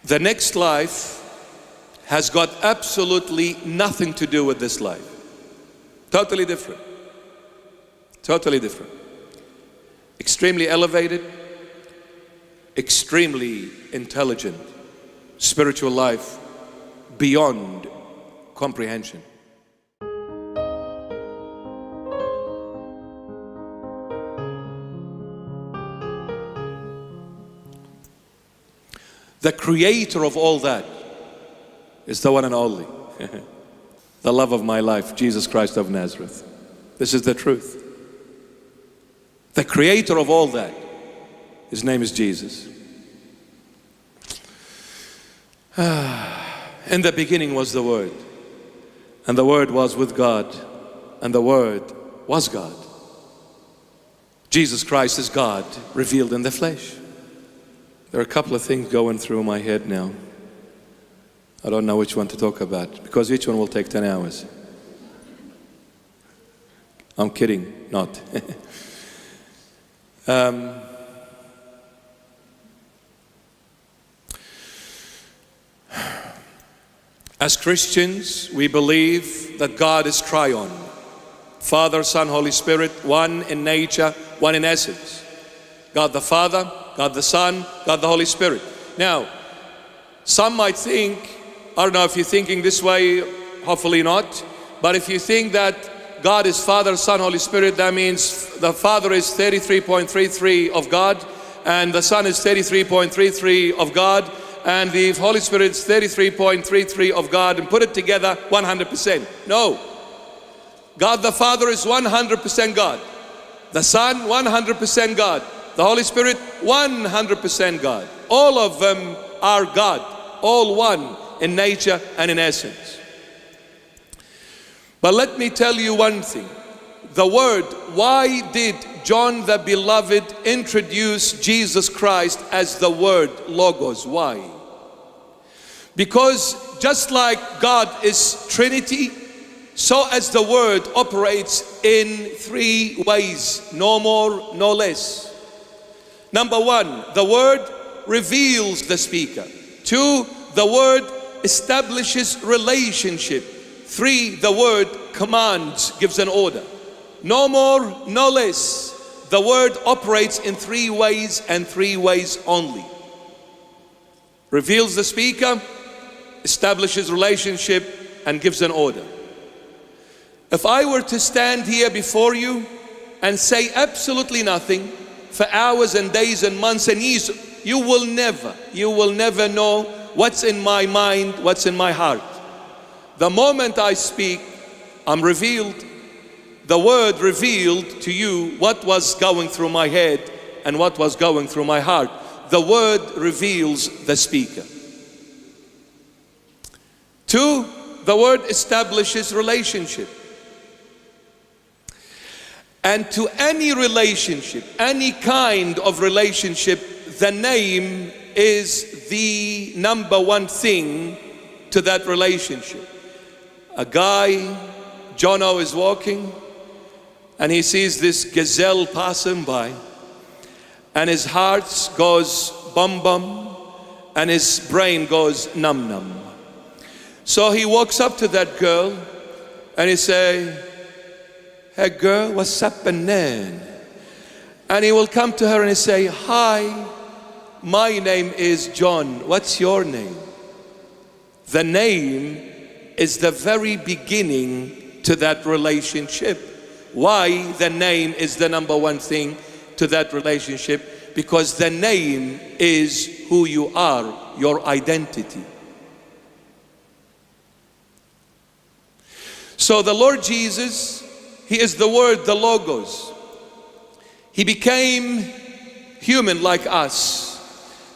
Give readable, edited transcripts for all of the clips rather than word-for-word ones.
The next life has got absolutely nothing to do with this life. Totally different. Totally different. Extremely elevated, extremely intelligent, spiritual life beyond comprehension. The creator of all that is the one and only, the love of my life, Jesus Christ of Nazareth. This is the truth. The creator of all that, his name is Jesus. In the beginning was the Word, and the Word was with God, and the Word was God. Jesus Christ is God revealed in the flesh. There are a couple of things going through my head now. I don't know which one to talk about, because each one will take 10 hours. I'm kidding, not. As Christians, we believe that God is triune. Father, Son, Holy Spirit, one in nature, one in essence. God the Father, God the Son, God the Holy Spirit. Now, some might think, I don't know if you're thinking this way, hopefully not, but if you think that God is Father, Son, Holy Spirit, that means the Father is 33.33 of God, and the Son is 33.33 of God, and the Holy Spirit is 33.33 of God, and put it together 100%. No. God the Father is 100% God. The Son, 100% God. The Holy Spirit, 100% God. All of them are God, all one in nature and in essence. But let me tell you one thing. The word, why did John the Beloved introduce Jesus Christ as the word Logos? Why? Because just like God is Trinity, so as the word operates in three ways, no more, no less. Number one, the word reveals the speaker. Two, the word establishes relationship. Three, the word commands, gives an order. No more, no less. The word operates in three ways and three ways only. Reveals the speaker, establishes relationship, and gives an order. If I were to stand here before you and say absolutely nothing for hours and days and months and years, you will never know what's in my mind, what's in my heart. The moment I speak, I'm revealed. The word revealed to you what was going through my head and what was going through my heart. The word reveals the speaker. Two, the word establishes relationship. And to any relationship, any kind of relationship, the name is the number one thing to that relationship. A guy, Jono, is walking and he sees this gazelle passing by, and his heart goes bum bum and his brain goes num num. So he walks up to that girl and he say, "Hey girl, what's happening?" And he will come to her and he say, "Hi, my name is John. What's your name?" The name is the very beginning to that relationship. Why the name is the number one thing to that relationship? Because the name is who you are, your identity. So the Lord Jesus, He is the Word, the Logos. He became human like us.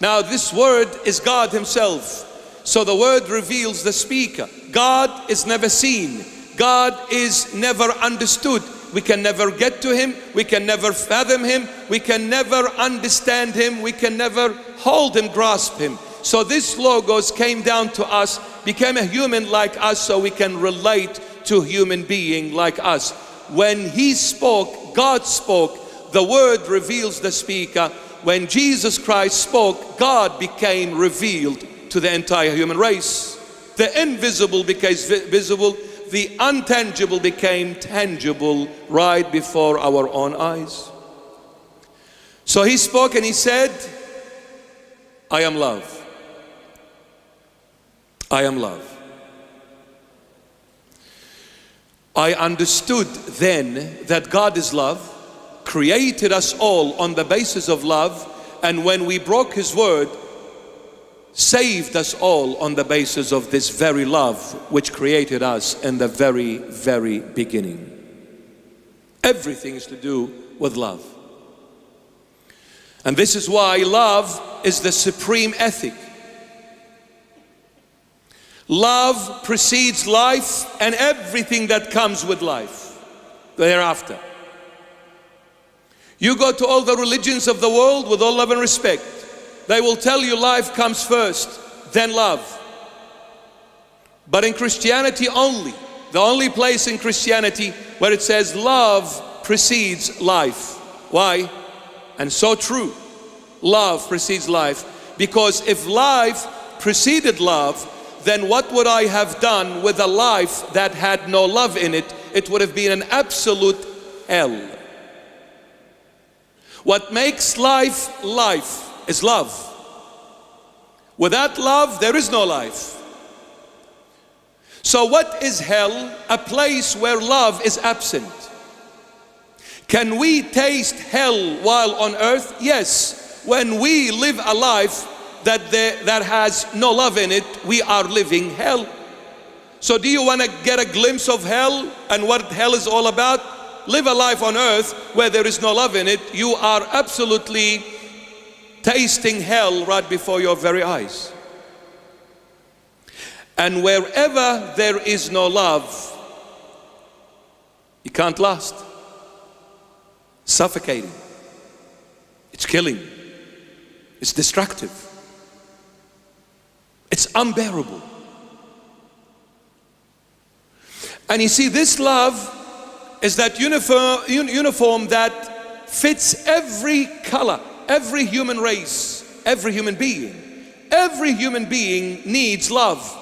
Now this Word is God Himself. So the Word reveals the speaker. God is never seen. God is never understood. We can never get to Him. We can never fathom Him. We can never understand Him. We can never hold Him, grasp Him. So this Logos came down to us, became a human like us, so we can relate to a human being like us. When He spoke, God spoke. The Word reveals the speaker. When Jesus Christ spoke, God became revealed to the entire human race. The invisible became visible, the untangible became tangible right before our own eyes. So he spoke and he said, I am love. I am love. I understood then that God is love, created us all on the basis of love, and when we broke His word, saved us all on the basis of this very love which created us in the very, very beginning. Everything is to do with love. And this is why love is the supreme ethic. Love precedes life and everything that comes with life thereafter. You go to all the religions of the world, with all love and respect, they will tell you life comes first, then love. But in Christianity only, the only place in Christianity where it says love precedes life. Why? And so true. Love precedes life. Because if life preceded love, then what would I have done with a life that had no love in it? It would have been an absolute hell. What makes life life is love. Without love, there is no life. So what is hell? A place where love is absent. Can we taste hell while on earth? Yes. When we live a life that has no love in it, we are living hell. So do you want to get a glimpse of hell and what hell is all about? Live a life on earth where there is no love in it. You are absolutely tasting hell right before your very eyes. And wherever there is no love, you can't last. Suffocating. It's killing. It's destructive. It's unbearable. And you see, this love is that uniform that fits every color, every human race, every human being. Every human being needs love.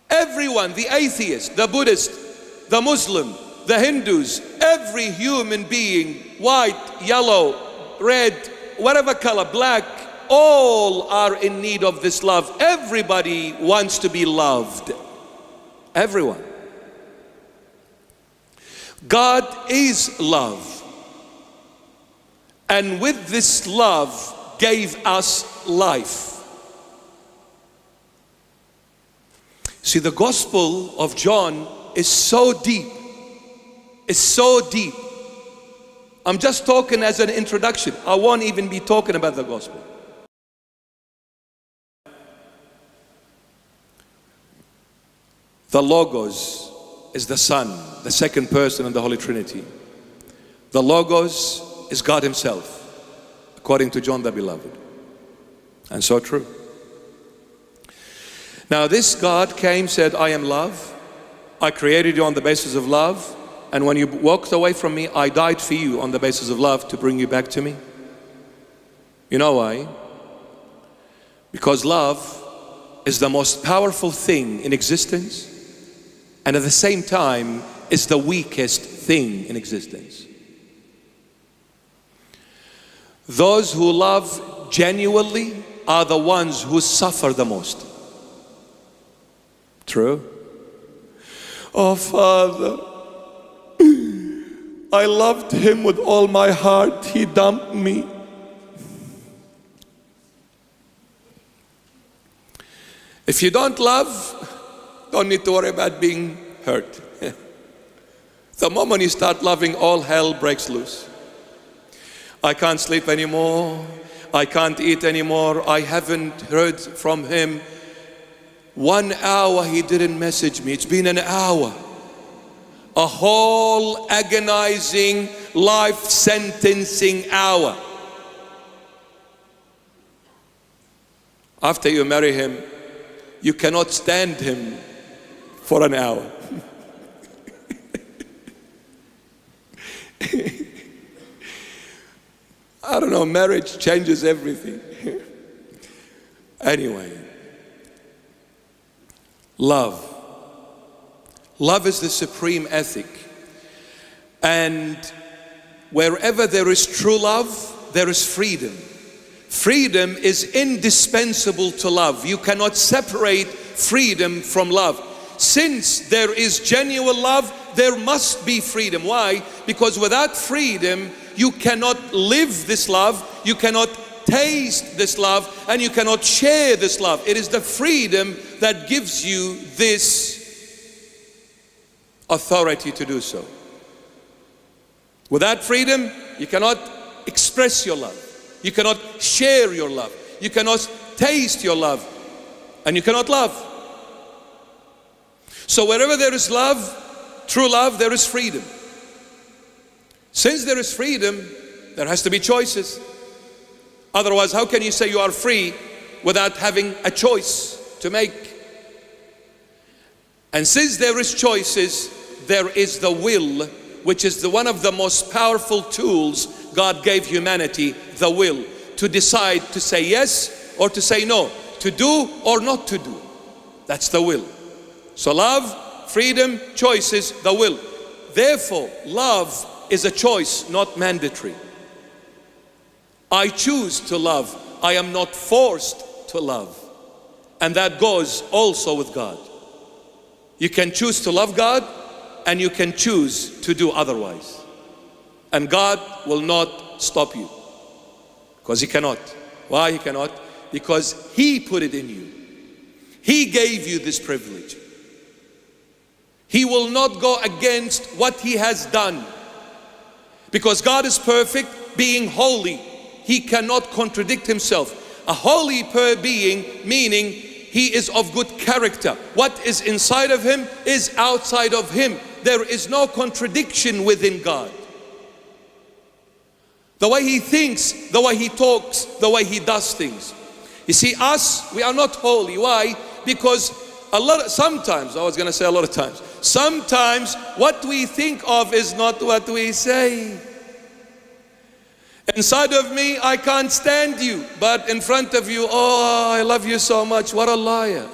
Everyone, the atheist, the Buddhist, the Muslim, the Hindus, every human being, white, yellow, red, whatever color, black, all are in need of this love. Everybody wants to be loved. Everyone. God is love. And with this love gave us life. See, the Gospel of John is so deep. It's so deep. I'm just talking as an introduction. I won't even be talking about the Gospel. The Logos is the Son, the second person in the Holy Trinity. The Logos is God Himself, according to John the Beloved. And so true. Now this God came, said, I am love. I created you on the basis of love. And when you walked away from me, I died for you on the basis of love to bring you back to me. You know why? Because love is the most powerful thing in existence, and at the same time is the weakest thing in existence. Those who love genuinely are the ones who suffer the most. True? Oh Father, I loved him with all my heart. He dumped me. If you don't love, don't need to worry about being hurt. The moment you start loving, all hell breaks loose. I can't sleep anymore. I can't eat anymore. I haven't heard from him. 1 hour he didn't message me. It's been an hour. A whole agonizing, life-sentencing hour. After you marry him, you cannot stand him for an hour. I don't know, marriage changes everything. Anyway, love. Love is the supreme ethic. And wherever there is true love, there is freedom. Freedom is indispensable to love. You cannot separate freedom from love. Since there is genuine love, there must be freedom. Why? Because without freedom, you cannot live this love, you cannot taste this love, and you cannot share this love. It is the freedom that gives you this authority to do so. Without freedom, you cannot express your love. You cannot share your love. You cannot taste your love. And you cannot love. So wherever there is love, true love, there is freedom. Since there is freedom, there has to be choices. Otherwise, how can you say you are free without having a choice to make? And since there is choices, there is the will, which is one of the most powerful tools God gave humanity, the will, to decide to say yes or to say no, to do or not to do. That's the will. So love, freedom, choices, the will. Therefore, love is a choice, not mandatory. I choose to love. I am not forced to love. And that goes also with God. You can choose to love God, and you can choose to do otherwise. And God will not stop you. Because He cannot. Why He cannot? Because He put it in you. He gave you this privilege. He will not go against what He has done. Because God is perfect, being holy. He cannot contradict Himself. A holy being, meaning He is of good character. What is inside of Him is outside of Him. There is no contradiction within God. The way He thinks, the way He talks, the way He does things. You see, us, we are not holy. Why? Because sometimes what we think of is not what we say. Inside of me, I can't stand you, but in front of you, oh, I love you so much. What a liar.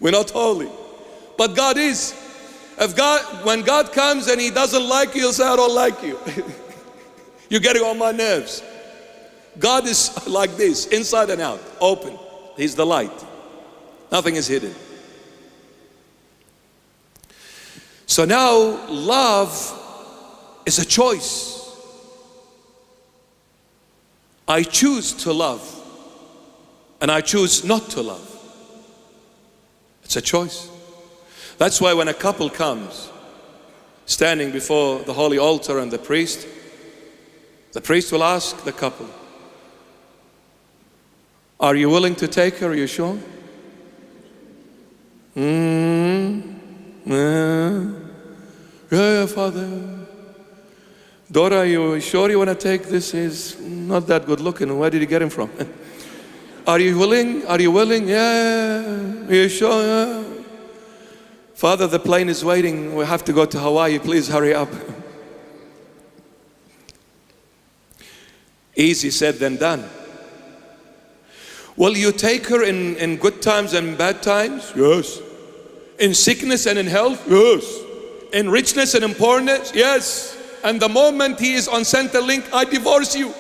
We're not holy. But God is. When God comes and He doesn't like you, He'll say, I don't like you. You're getting on my nerves. God is like this, inside and out, open. He's the light. Nothing is hidden. So now, love is a choice. I choose to love, and I choose not to love. It's a choice. That's why when a couple comes, standing before the holy altar and the priest will ask the couple, are you willing to take her? Are you sure? Yeah, Father. Daughter, are you sure you want to take this? He's not that good looking. Where did you get him from? Are you willing? Are you willing? Yeah. Are you sure? Yeah. Father, the plane is waiting. We have to go to Hawaii. Please hurry up. Easy said than done. Will you take her in good times and bad times? Yes. In sickness and in health? Yes. In richness and in poorness? Yes. And the moment he is on Centerlink, I divorce you.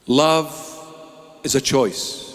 Love is a choice.